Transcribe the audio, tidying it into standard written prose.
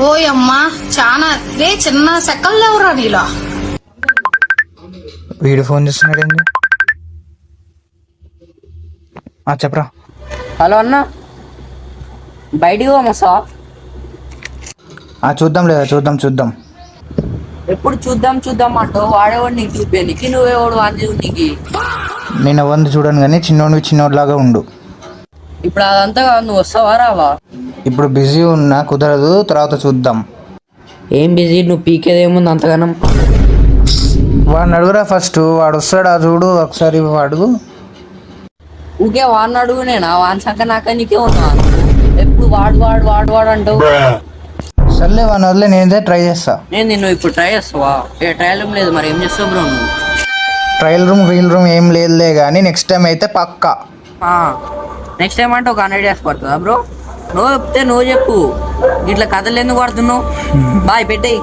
ఓయమ్మా చాలా రే చిన్న సెకల్ ఎవరా నీలో. వీడు ఫోన్ చేస్తున్నాడు ఏంటి? చెప్పరా. హలో అన్న, బయటికి పోమా సార్. చూద్దాం లేదా, చూద్దాం. ఎప్పుడు చూద్దాం అంటావు. వాడేవాడు నీకు చూపేనికి, నువ్వేవాడు వాడి నీకు. నేను వంద చూడను కానీ చిన్నోడిలాగా ఉండు. ఇప్పుడు అదంతా కాదు, నువ్వు వస్తావా రావా? ఇప్పుడు బిజీ ఉన్నా, కుదరదు, తర్వాత చూద్దాం. ఏం బిజీ? నువ్వు పీకేదేముంది అంతగానం? వాడిని అడుగురా ఫస్ట్, వాడు వస్తాడా చూడు ఒకసారి. వాడు ఊకే వాడిని అడుగు. నేనా వాని సంక నాక నీకే ఉన్నా. ఎప్పుడు వాడు అంటావు. సర్లే వాడిని వదిలే, నేనైతే ట్రై చేస్తా. నేను నిన్ను ఇప్పుడు ట్రై చేస్తావా? ట్రయల్ ఏం లేదు, మరి ఏం చేస్తావు బ్రో నువ్వు? ట్రయల్ రూమ్ రీల్ రూమ్ ఏం లేదులే కానీ నెక్స్ట్ టైం అయితే పక్కా. నెక్స్ట్ టైం అంటే ఒక 100 డేస్ పడుతుందా బ్రో? నువ్వు చెప్తే నువ్వు చెప్పు, ఇట్లా కథలు ఎందుకు పడుతున్నావు? బాయ్ పెట్టేయి.